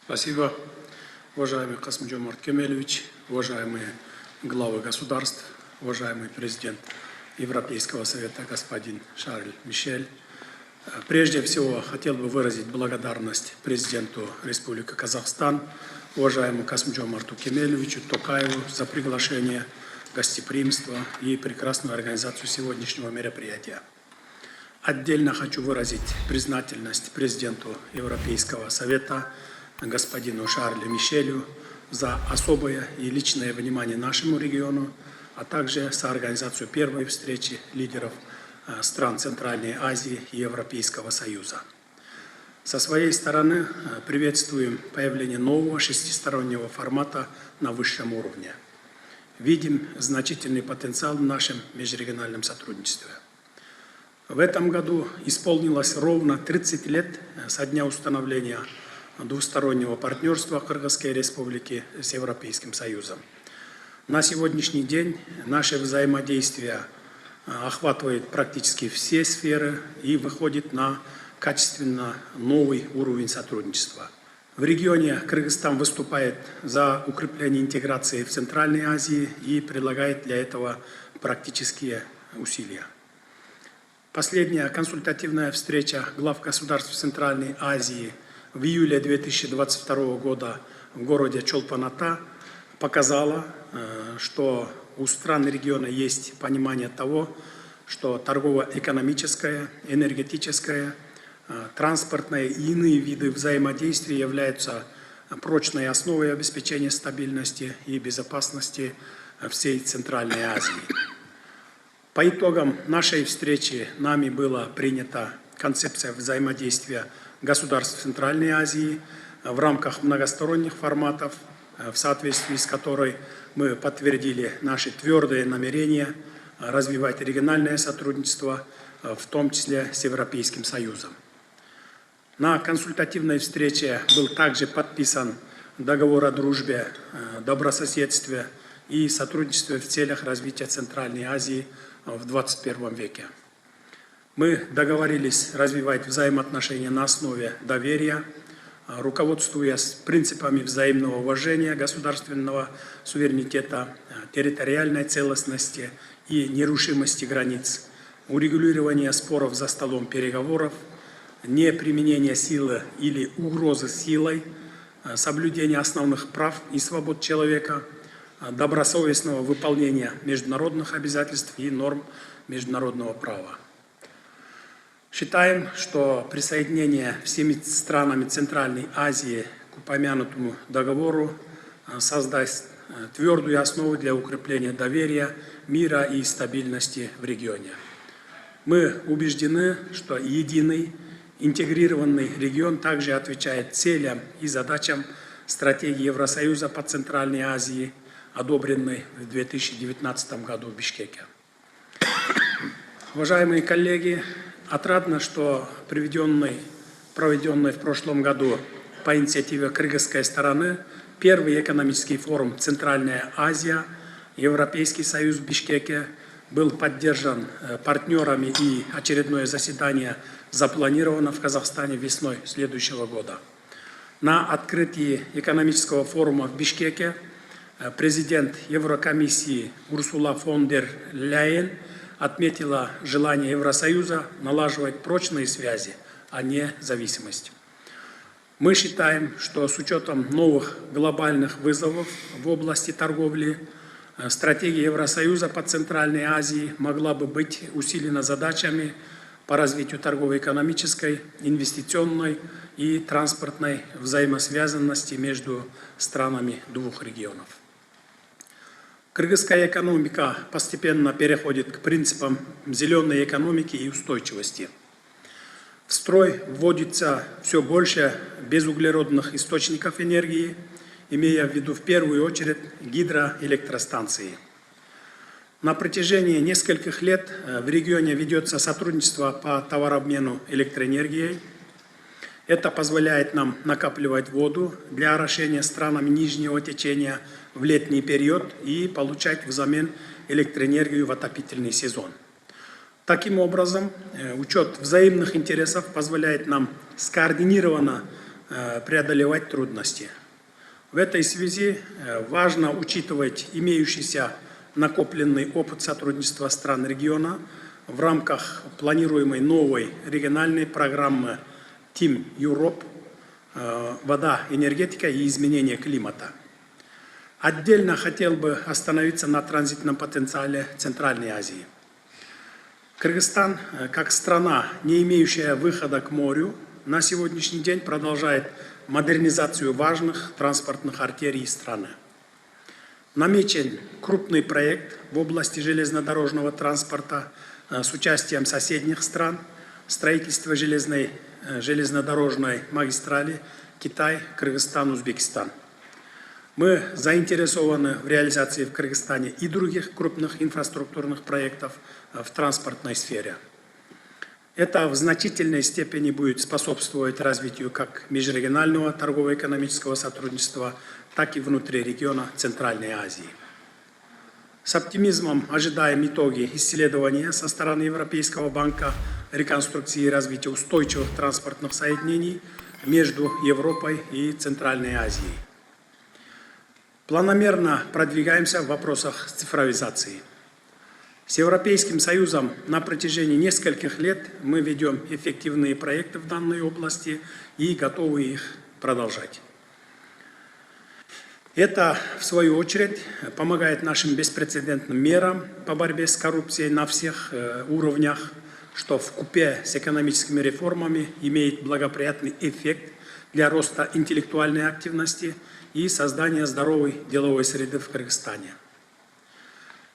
Спасибо, уважаемый Касым-Жомарт Кемелевич, уважаемые главы государств, уважаемый президент Европейского совета господин Шарль Мишель. Прежде всего, хотел бы выразить благодарность президенту Республики Казахстан, уважаемому Касым-Жомарту Кемелевичу Токаеву за приглашение, гостеприимство и прекрасную организацию сегодняшнего мероприятия. Отдельно хочу выразить признательность президенту Европейского совета господину Шарлю Мишелю за особое и личное внимание нашему региону, а также за организацию первой встречи лидеров стран Центральной Азии и Европейского Союза. Со своей стороны приветствуем появление нового шестистороннего формата на высшем уровне. Видим значительный потенциал в нашем межрегиональном сотрудничестве. В этом году исполнилось ровно 30 лет со дня установления двустороннего партнерства Кыргызской Республики с Европейским Союзом. На сегодняшний день наше взаимодействие охватывает практически все сферы и выходит на качественно новый уровень сотрудничества. В регионе Кыргызстан выступает за укрепление интеграции в Центральной Азии и прилагает для этого практические усилия. Последняя консультативная встреча глав государств Центральной Азии в июле 2022 года в городе Чолпан-Ата показала, что у стран региона есть понимание того, что торгово-экономическое, энергетическое, транспортное и иные виды взаимодействия являются прочной основой обеспечения стабильности и безопасности всей Центральной Азии. По итогам нашей встречи нами была принята концепция взаимодействия государств Центральной Азии в рамках многосторонних форматов, в соответствии с которой мы подтвердили наши твердые намерения развивать региональное сотрудничество, в том числе с Европейским Союзом. На консультативной встрече был также подписан договор о дружбе, добрососедстве и сотрудничестве в целях развития Центральной Азии в 21 веке. Мы договорились развивать взаимоотношения на основе доверия, руководствуясь принципами взаимного уважения государственного суверенитета, территориальной целостности и нерушимости границ, урегулирования споров за столом переговоров, неприменения силы или угрозы силой, соблюдения основных прав и свобод человека, добросовестного выполнения международных обязательств и норм международного права. Считаем, что присоединение всеми странами Центральной Азии к упомянутому договору создаст твердую основу для укрепления доверия, мира и стабильности в регионе. Мы убеждены, что единый, интегрированный регион также отвечает целям и задачам стратегии Евросоюза по Центральной Азии, одобренной в 2019 году в Бишкеке. Уважаемые коллеги, отрадно, что проведенный в прошлом году по инициативе кыргызской стороны первый экономический форум «Центральная Азия», Европейский Союз в Бишкеке был поддержан партнерами, и очередное заседание запланировано в Казахстане весной следующего года. На открытии экономического форума в Бишкеке президент Еврокомиссии Урсула фон дер Ляйен отметила желание Евросоюза налаживать прочные связи, а не зависимость. Мы считаем, что с учетом новых глобальных вызовов в области торговли, стратегия Евросоюза по Центральной Азии могла бы быть усилена задачами по развитию торгово-экономической, инвестиционной и транспортной взаимосвязанности между странами двух регионов. Кыргызская экономика постепенно переходит к принципам зеленой экономики и устойчивости. В строй вводится все больше безуглеродных источников энергии, имея в виду в первую очередь гидроэлектростанции. На протяжении нескольких лет в регионе ведется сотрудничество по товарообмену электроэнергией. Это позволяет нам накапливать воду для орошения странами нижнего течения в летний период и получать взамен электроэнергию в отопительный сезон. Таким образом, учет взаимных интересов позволяет нам скоординированно преодолевать трудности. В этой связи важно учитывать имеющийся накопленный опыт сотрудничества стран региона в рамках планируемой новой региональной программы Team Europe «Вода, энергетика и изменение климата». Отдельно хотел бы остановиться на транзитном потенциале Центральной Азии. Кыргызстан, как страна, не имеющая выхода к морю, на сегодняшний день продолжает модернизацию важных транспортных артерий страны. Намечен крупный проект в области железнодорожного транспорта с участием соседних стран, строительство железнодорожной магистрали Китай, Кыргызстан, Узбекистан. Мы заинтересованы в реализации в Кыргызстане и других крупных инфраструктурных проектов в транспортной сфере. Это в значительной степени будет способствовать развитию как межрегионального торгово-экономического сотрудничества, так и внутри региона Центральной Азии. С оптимизмом ожидаем итоги исследования со стороны Европейского банка реконструкции и развития устойчивых транспортных соединений между Европой и Центральной Азией. Планомерно продвигаемся в вопросах цифровизации. С Европейским Союзом на протяжении нескольких лет мы ведем эффективные проекты в данной области и готовы их продолжать. Это, в свою очередь, помогает нашим беспрецедентным мерам по борьбе с коррупцией на всех уровнях, что вкупе с экономическими реформами имеет благоприятный эффект для роста интеллектуальной активности и создания здоровой деловой среды в Кыргызстане.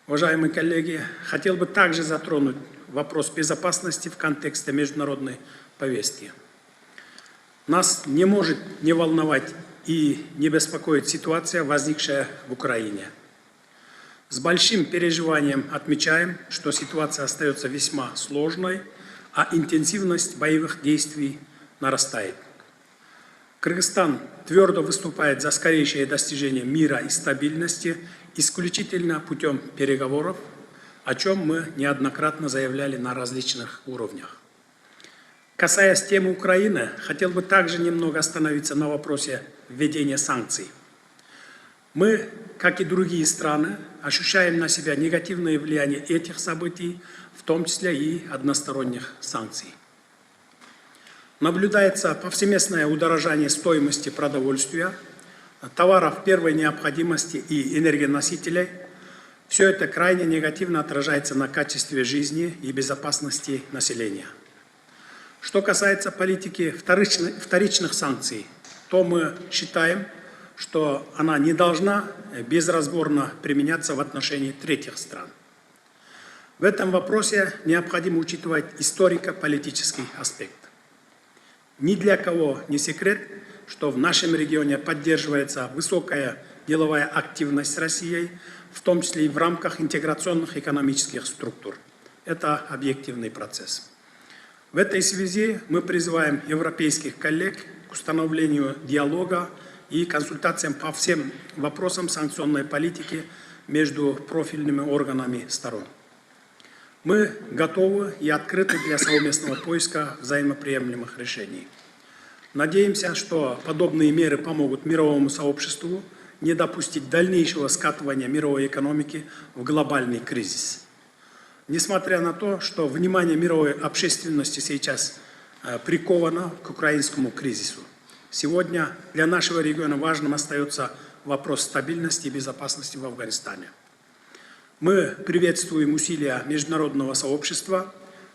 Уважаемые коллеги, хотел бы также затронуть вопрос безопасности в контексте международной повестки. Нас не может не волновать и не беспокоит ситуация, возникшая в Украине. С большим переживанием отмечаем, что ситуация остается весьма сложной, а интенсивность боевых действий нарастает. Кыргызстан твердо выступает за скорейшее достижение мира и стабильности исключительно путем переговоров, о чем мы неоднократно заявляли на различных уровнях. Касаясь темы Украины, хотел бы также немного остановиться на вопросе введения санкций. Мы, как и другие страны, ощущаем на себя негативное влияние этих событий, в том числе и односторонних санкций. Наблюдается повсеместное удорожание стоимости продовольствия, товаров первой необходимости и энергоносителей. Все это крайне негативно отражается на качестве жизни и безопасности населения. Что касается политики вторичных санкций, то мы считаем, что она не должна безразборно применяться в отношении третьих стран. В этом вопросе необходимо учитывать историко-политический аспект. Ни для кого не секрет, что в нашем регионе поддерживается высокая деловая активность с Россией, в том числе и в рамках интеграционных экономических структур. Это объективный процесс. В этой связи мы призываем европейских коллег к установлению диалога и консультациям по всем вопросам санкционной политики между профильными органами сторон. Мы готовы и открыты для совместного поиска взаимоприемлемых решений. Надеемся, что подобные меры помогут мировому сообществу не допустить дальнейшего скатывания мировой экономики в глобальный кризис. Несмотря на то, что внимание мировой общественности сейчас приковано к украинскому кризису, сегодня для нашего региона важным остается вопрос стабильности и безопасности в Афганистане. Мы приветствуем усилия международного сообщества,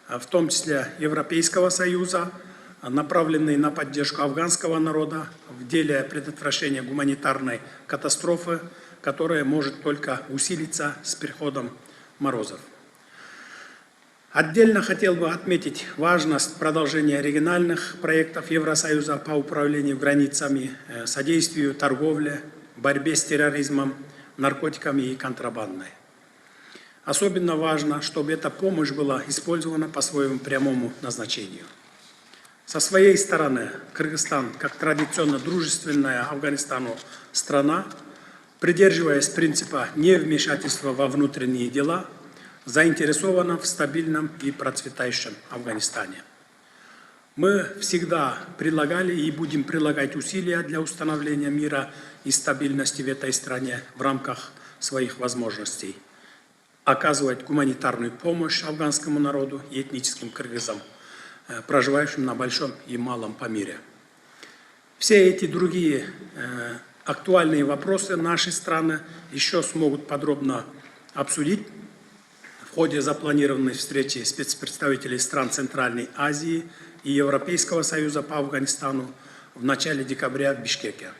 в том числе Европейского Союза, направленные на поддержку афганского народа в деле предотвращения гуманитарной катастрофы, которая может только усилиться с приходом морозов. Отдельно хотел бы отметить важность продолжения региональных проектов Евросоюза по управлению границами, содействию торговле, борьбе с терроризмом, наркотиками и контрабандой. Особенно важно, чтобы эта помощь была использована по своему прямому назначению. Со своей стороны, Кыргызстан, как традиционно дружественная Афганистану страна, придерживаясь принципа невмешательства во внутренние дела, заинтересована в стабильном и процветающем Афганистане. Мы всегда прилагали и будем прилагать усилия для установления мира и стабильности в этой стране в рамках своих возможностей, оказывать гуманитарную помощь афганскому народу и этническим кыргызам, проживающим на Большом и Малом Памире. Все эти другие актуальные вопросы наши страны еще смогут подробно обсудить в ходе запланированной встречи спецпредставителей стран Центральной Азии и Европейского Союза по Афганистану в начале декабря в Бишкеке.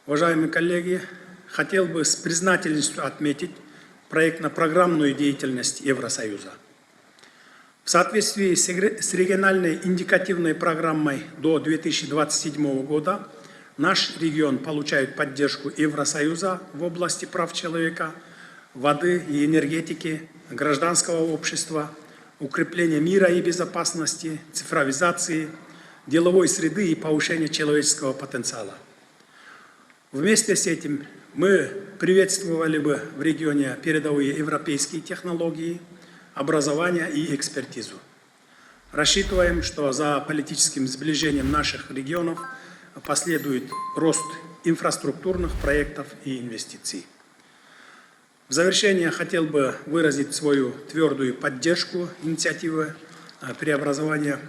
Уважаемые коллеги, хотел бы с признательностью отметить проектно-программную деятельность Евросоюза. В соответствии с региональной индикативной программой до 2027 года наш регион получает поддержку Евросоюза в области прав человека, воды и энергетики, гражданского общества, укрепления мира и безопасности, цифровизации, деловой среды и повышения человеческого потенциала. Вместе с этим мы приветствовали бы в регионе передовые европейские технологии, образование и экспертизу. Рассчитываем, что за политическим сближением наших регионов последует рост инфраструктурных проектов и инвестиций. В завершение хотел бы выразить свою твердую поддержку инициативы преобразования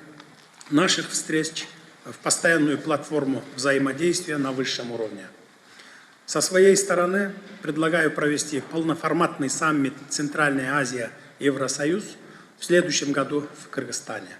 наших встреч в постоянную платформу взаимодействия на высшем уровне. Со своей стороны предлагаю провести полноформатный саммит Центральная Азия-Евросоюз в следующем году в Кыргызстане.